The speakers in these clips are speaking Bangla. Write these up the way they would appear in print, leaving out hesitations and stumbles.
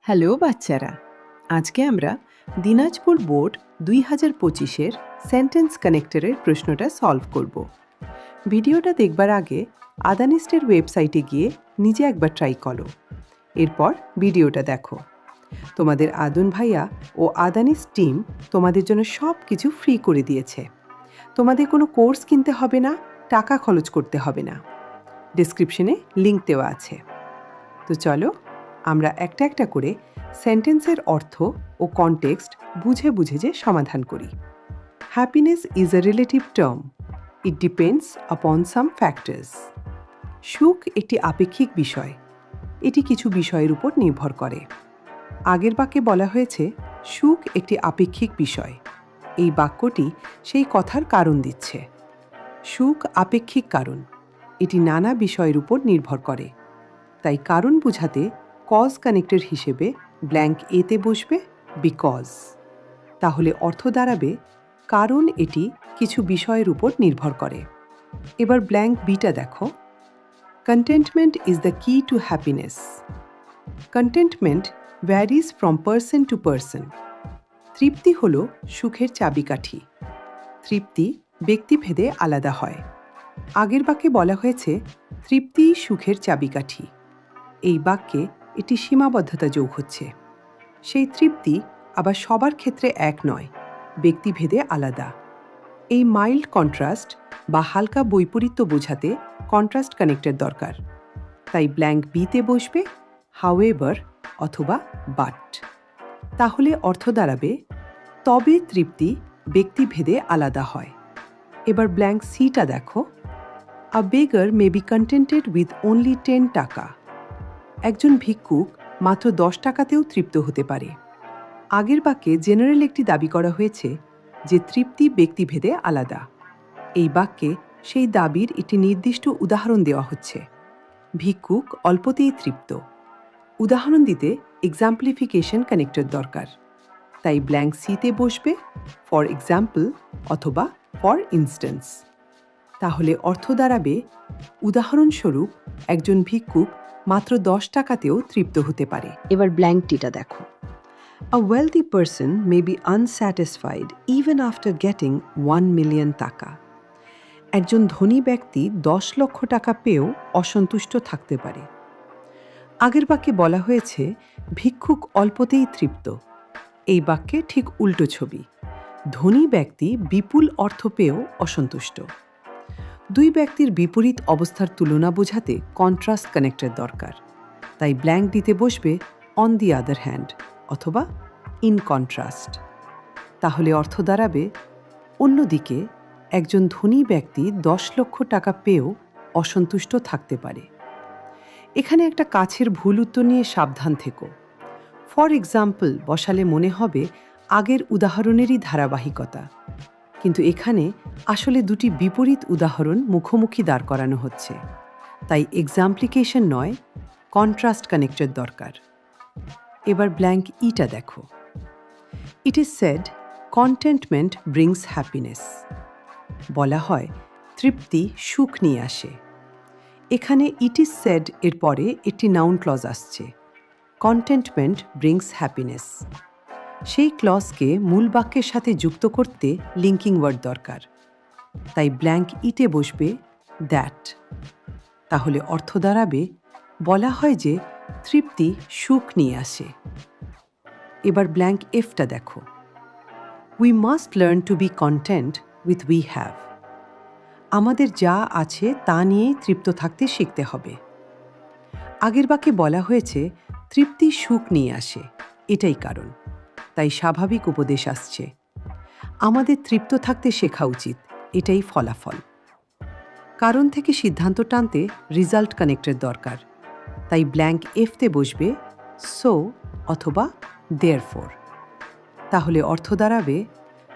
হ্যালো বাচ্চারা, আজকে আমরা দিনাজপুর বোর্ড 2025-এর সেন্টেন্স কানেক্টরের প্রশ্নটা সলভ করব। ভিডিওটা দেখবার আগে আদানিস্টের ওয়েবসাইটে গিয়ে নিজে একবার ট্রাই করো, এরপর ভিডিওটা দেখো। তোমাদের আদন ভাইয়া ও আদানিস টিম তোমাদের জন্য সব কিছু ফ্রি করে দিয়েছে। তোমাদের কোনো কোর্স কিনতে হবে না, টাকা খরচ করতে হবে না। ডেসক্রিপশনে লিংক দেওয়া আছে। তো চলো আমরা একটা একটা করে সেন্টেন্সের অর্থ ও কনটেক্সট বুঝে বুঝে যে সমাধান করি। Happiness is a relative term. It depends upon some factors. সুখ একটি আপেক্ষিক বিষয়। এটি কিছু বিষয়ের উপর নির্ভর করে। আগের বাক্যে বলা হয়েছে সুখ একটি আপেক্ষিক বিষয়। এই বাক্যটি সেই কথার কারণ দিচ্ছে। সুখ আপেক্ষিক কারণ। এটি নানা বিষয়ের উপর নির্ভর করে। তাই কারণ বোঝাতে কজ কানেক্টর হিসেবে ব্ল্যাঙ্ক এতে বসবে বিকজ। তাহলে অর্থ দাঁড়াবে কারণ এটি কিছু বিষয়ের উপর নির্ভর করে। এবার ব্ল্যাঙ্ক বিটা দেখো। Contentment is the key to happiness. Contentment varies from person to person. তৃপ্তি হল সুখের চাবিকাঠি। তৃপ্তি ব্যক্তিভেদে আলাদা হয়। আগের বাক্যে বলা হয়েছে তৃপ্তি সুখের চাবিকাঠি। এই বাক্যে এটি সীমাবদ্ধতা যোগ হচ্ছে। সেই তৃপ্তি আবার সবার ক্ষেত্রে এক নয়, ব্যক্তিভেদে আলাদা। এই মাইল্ড কন্ট্রাস্ট বা হালকা বৈপরীত্য বোঝাতে কন্ট্রাস্ট কানেক্টর দরকার। তাই ব্ল্যাঙ্ক বিতে বসবে হাউএভার অথবা বাট। তাহলে অর্থ দাঁড়াবে তবে তৃপ্তি ব্যক্তিভেদে আলাদা হয়। এবার ব্ল্যাঙ্ক সিটা দেখো। A beggar may be contented with only 10 টাকা। একজন ভিক্ষুক মাত্র 10 টাকাতেও তৃপ্ত হতে পারে। আগের বাক্যে জেনারেল একটি দাবি করা হয়েছে যে তৃপ্তি ব্যক্তিভেদে আলাদা। এই বাক্যে সেই দাবির একটি নির্দিষ্ট উদাহরণ দেওয়া হচ্ছে। ভিক্ষুক অল্পতেই তৃপ্ত। উদাহরণ দিতে এক্সাম্পলিফিকেশন কানেক্টর দরকার। তাই ব্ল্যাঙ্ক সিতে বসবে ফর এক্সাম্পল অথবা ফর ইনস্ট্যান্স। তাহলে অর্থ দাঁড়াবে উদাহরণস্বরূপ একজন ভিক্ষুক মাত্র 10 টাকাতেও তৃপ্ত হতে পারে। এবার ব্ল্যাঙ্কটিটা দেখো। A wealthy person may be unsatisfied even after getting 1 million টাকা। একজন ধনী ব্যক্তি 10 লক্ষ টাকা পেয়েও অসন্তুষ্ট থাকতে পারে। আগের বাক্যে বলা হয়েছে ভিক্ষুক অল্পতেই তৃপ্ত। এই বাক্যে ঠিক উল্টো ছবি। ধনী ব্যক্তি বিপুল অর্থ পেয়েও অসন্তুষ্ট। দুই ব্যক্তির বিপরীত অবস্থার তুলনা বোঝাতে কন্ট্রাস্ট কানেক্টর দরকার। তাই ব্ল্যাঙ্ক দিতে বসবে অন দি আদার হ্যান্ড অথবা ইন কন্ট্রাস্ট। তাহলে অর্থ দাঁড়াবে অন্যদিকে একজন ধনী ব্যক্তি 10 লক্ষ টাকা পেয়েও অসন্তুষ্ট থাকতে পারে। এখানে একটা কাছের ভুল উত্তর নিয়ে সাবধান থেকো। ফর এক্সাম্পল বসালে মনে হবে আগের উদাহরণেরই ধারাবাহিকতা, কিন্তু এখানে আসলে দুটি বিপরীত উদাহরণ মুখোমুখি দাঁড় করানো হচ্ছে। তাই এক্সাম্পলিকেশন নয়, কন্ট্রাস্ট কানেক্টর দরকার। এবার ব্ল্যাঙ্ক ইটা দেখো। It is said contentment brings happiness. বলা হয় তৃপ্তি সুখ নিয়ে আসে। এখানে ইট ইজ সেড এর পরে একটি নাউন ক্লজ আসছে, কন্টেন্টমেন্ট ব্রিংস হ্যাপিনেস। সেই ক্লজকে মূল বাক্যের সাথে যুক্ত করতে লিঙ্কিং ওয়ার্ড দরকার। তাই ব্ল্যাঙ্ক ইটে বসবে দ্যাট। তাহলে অর্থ দাঁড়াবে বলা হয় যে তৃপ্তি সুখ নিয়ে আসে। এবার ব্ল্যাঙ্ক এফটা দেখো। We must learn to be content with we have. আমাদের যা আছে তা নিয়েই তৃপ্ত থাকতে শিখতে হবে। আগের বাক্যে বলা হয়েছে তৃপ্তি সুখ নিয়ে আসে, এটাই কারণ। তাই স্বাভাবিক উপদেশ আসছে আমাদের তৃপ্ত থাকতে শেখা উচিত, এটাই ফলাফল। কারণ থেকে সিদ্ধান্ত টানতে রিজাল্ট কানেক্টর দরকার। তাই ব্ল্যাঙ্ক এফতে বসবে সো অথবা দেয়ারফর। তাহলে অর্থ দাঁড়াবে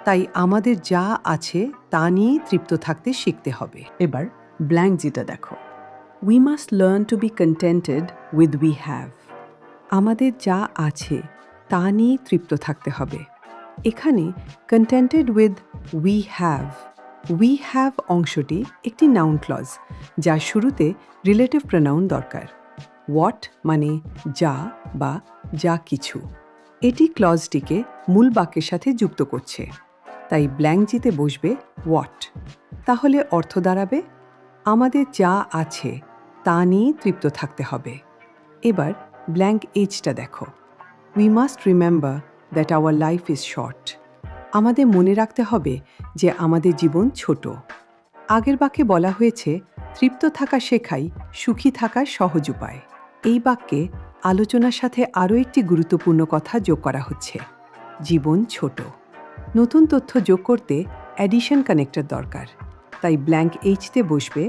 তাই আমাদের যা আছে তা নিয়েই তৃপ্ত থাকতে শিখতে হবে। এবার ব্ল্যাঙ্ক যেটা দেখো। We must learn to be contented with we have. আমাদের যা আছে তা নিয়েই তৃপ্ত থাকতে হবে। এখানে কন্টেন্টেড উইথ উই হ্যাভ অংশটি একটি নাউন ক্লজ, যার শুরুতে রিলেটিভ প্রোনাউন দরকার। হোয়াট মানে যা, বা যা কিছু। এটি ক্লজটিকে মূল বাক্যের সাথে যুক্ত করছে, তাই ব্ল্যাঙ্ক জিতে বসবে হোয়াট। তাহলে অর্থ দাঁড়াবে আমাদের যা আছে তা নিয়ে তৃপ্ত থাকতে হবে। এবার ব্ল্যাঙ্ক এইচটা দেখো। We must remember that our life is short. আমাদের মনে রাখতে হবে যে আমাদের জীবন ছোট। আগের বাক্যে বলা হয়েছে তৃপ্ত থাকা শেখাই সুখী থাকার সহজ উপায়। এই বাক্যে আলোচনার সাথে আরও একটি গুরুত্বপূর্ণ কথা যোগ করা হচ্ছে, জীবন ছোট। নতুন তথ্য যোগ করতে অ্যাডিশন কানেক্টর দরকার, তাই ব্ল্যাঙ্ক এইচতে বসবে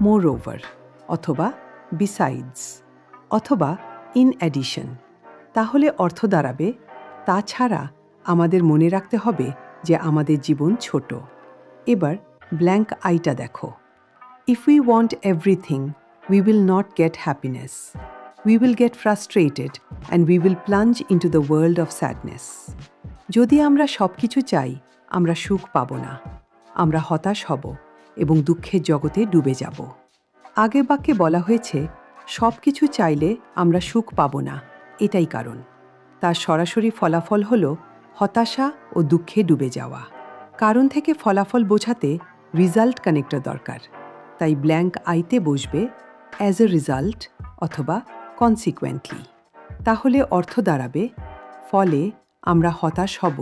মোর ওভার অথবা বিসাইডস অথবা ইন অ্যাডিশন। তাহলে অর্থ দাঁড়াবে তাছাড়া আমাদের মনে রাখতে হবে যে আমাদের জীবন ছোট। এবার ব্ল্যাঙ্ক আইটা দেখো। If we want everything we will not get happiness. We will get frustrated and we will plunge into the world of sadness. যদি আমরা সব কিছু চাই আমরা সুখ পাব না, আমরা হতাশ হব এবং দুঃখের জগতে ডুবে যাব। আগের বাক্যে বলা হয়েছে সব কিছু চাইলে আমরা সুখ পাব না, এটাই কারণ। তার সরাসরি ফলাফল হল হতাশা ও দুঃখে ডুবে যাওয়া। কারণ থেকে ফলাফল বোঝাতে রিজাল্ট কানেক্টর দরকার, তাই ব্ল্যাঙ্ক আইতে বসবে অ্যাজ এ রিজাল্ট অথবা কনসিকুয়েন্টলি। তাহলে অর্থ দাঁড়াবে ফলে আমরা হতাশ হব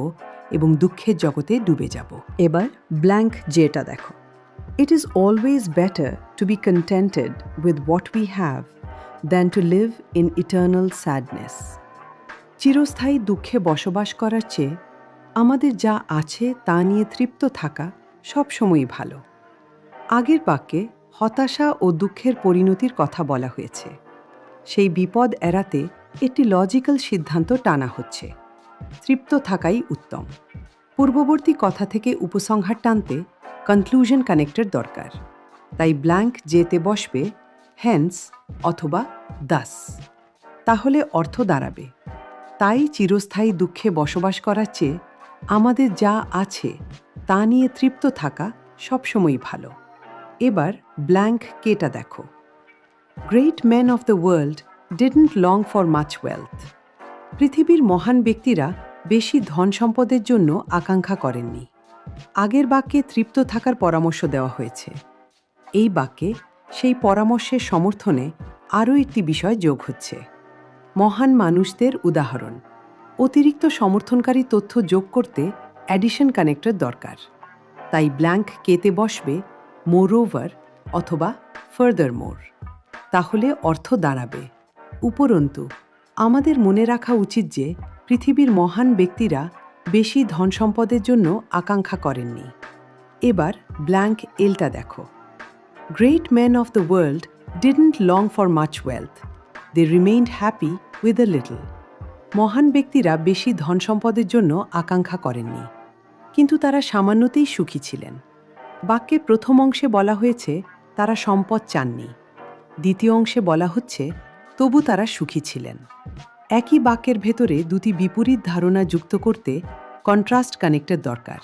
এবং দুঃখের জগতে ডুবে যাব। এবার ব্ল্যাঙ্ক যেটা দেখো। It is always better to be contented with what we have than to live in eternal sadness. চিরস্থায়ী দুঃখে বসবাস করার চেয়ে আমাদের যা আছে তা নিয়ে তৃপ্ত থাকা সবসময়ই ভালো। আগের বাক্যে হতাশা ও দুঃখের পরিণতির কথা বলা হয়েছে। সেই বিপদ এড়াতে একটি লজিক্যাল সিদ্ধান্ত টানা হচ্ছে, তৃপ্ত থাকাই উত্তম। পূর্ববর্তী কথা থেকে উপসংহার টানতে কনক্লুশন কানেক্টর দরকার, তাই ব্ল্যাঙ্ক যেতে বসবে হেন্স অথবা দাস। তাহলে অর্থ দাঁড়াবে তাই চিরস্থায়ী দুঃখে বসবাস করার চেয়ে আমাদের যা আছে তা নিয়ে তৃপ্ত থাকা সবসময়ই ভালো। এবার ব্ল্যাঙ্ক কেটা দেখো। Great man of the world didn't long for much wealth. পৃথিবীর মহান ব্যক্তিরা বেশি ধন সম্পদের জন্য আকাঙ্ক্ষা করেননি। আগের বাক্যে তৃপ্ত থাকার পরামর্শ দেওয়া হয়েছে। এই বাক্যে সেই পরামর্শের সমর্থনে আরও একটি বিষয় যোগ হচ্ছে, মহান মানুষদের উদাহরণ। অতিরিক্ত সমর্থনকারী তথ্য যোগ করতে অ্যাডিশন কানেক্টর দরকার, তাই ব্ল্যাঙ্ক কেতে বসবে মোরওভার অথবা ফার্দারমোর। তাহলে অর্থ দাঁড়াবে উপরন্তু আমাদের মনে রাখা উচিত যে পৃথিবীর মহান ব্যক্তিরা বেশি ধন সম্পদের জন্য আকাঙ্ক্ষা করেননি। এবার ব্ল্যাঙ্ক এলটা দেখো। Great man of the world didn't long for much wealth, they remained happy with a little. মহান ব্যক্তিরা বেশি ধন সম্পদের জন্য আকাঙ্ক্ষা করেননি, কিন্তু তারা সামান্যতেই সুখী ছিলেন। বাক্যের প্রথম অংশে বলা হয়েছে তারা সম্পদ চাননি, দ্বিতীয় অংশে বলা হচ্ছে তবু তারা সুখী ছিলেন। একই বাক্যের ভেতরে দুটি বিপরীত ধারণা যুক্ত করতে কন্ট্রাস্ট কানেক্টর দরকার,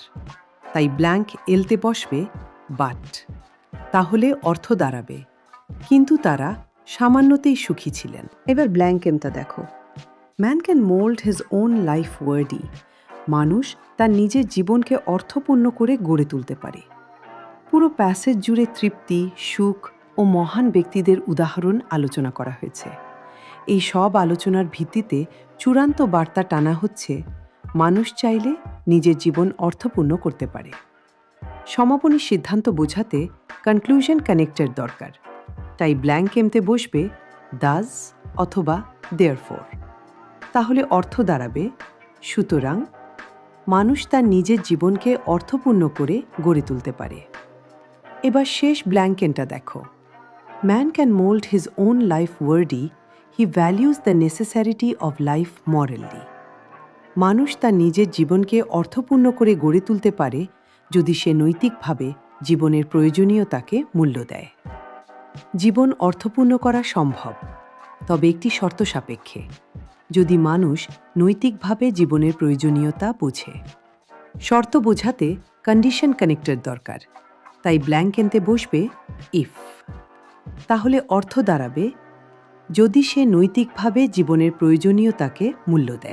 তাই ব্ল্যাঙ্ক এলতে বসবে বাট। তাহলে অর্থ দাঁড়াবে কিন্তু তারা সামান্যতেই সুখী ছিলেন। এবার ব্ল্যাঙ্ক এমটা দেখো। Man can mould his own life worthy. মানুষ তার নিজের জীবনকে অর্থপূর্ণ করে গড়ে তুলতে পারে। পুরো প্যাসেজ জুড়ে তৃপ্তি, সুখ ও মহান ব্যক্তিদের উদাহরণ আলোচনা করা হয়েছে। এই সব আলোচনার ভিত্তিতে চূড়ান্ত বার্তা টানা হচ্ছে মানুষ চাইলে নিজের জীবন অর্থপূর্ণ করতে পারে। সমাপনী সিদ্ধান্ত বোঝাতে কনক্লুশন কানেক্টর দরকার, তাই ব্ল্যাঙ্ক এমতে বসবে দাজ অথবা দেয়ারফোর। তাহলে অর্থ দাঁড়াবে সুতরাং মানুষ তার নিজের জীবনকে অর্থপূর্ণ করে গড়ে তুলতে পারে। এবার শেষ ব্ল্যাঙ্কেনটা দেখো। Man can mould his own life worthy, he values the necessity of life morally. মানুষ তার নিজের জীবনকে অর্থপূর্ণ করে গড়ে তুলতে পারে যদি সে নৈতিকভাবে জীবনের প্রয়োজনীয়তাকে মূল্য দেয়। জীবন অর্থপূর্ণ করা সম্ভব, তবে একটি শর্ত সাপেক্ষে, যদি মানুষ নৈতিকভাবে জীবনের প্রয়োজনীয়তা বোঝে। শর্ত বোঝাতে কন্ডিশন কানেক্টর দরকার, তাই ব্ল্যাঙ্ক এনতে বসবে ইফ। তাহলে অর্থ দাঁড়াবে যদি সে নৈতিকভাবে জীবনের প্রয়োজনীয়তাকে মূল্য দেয়।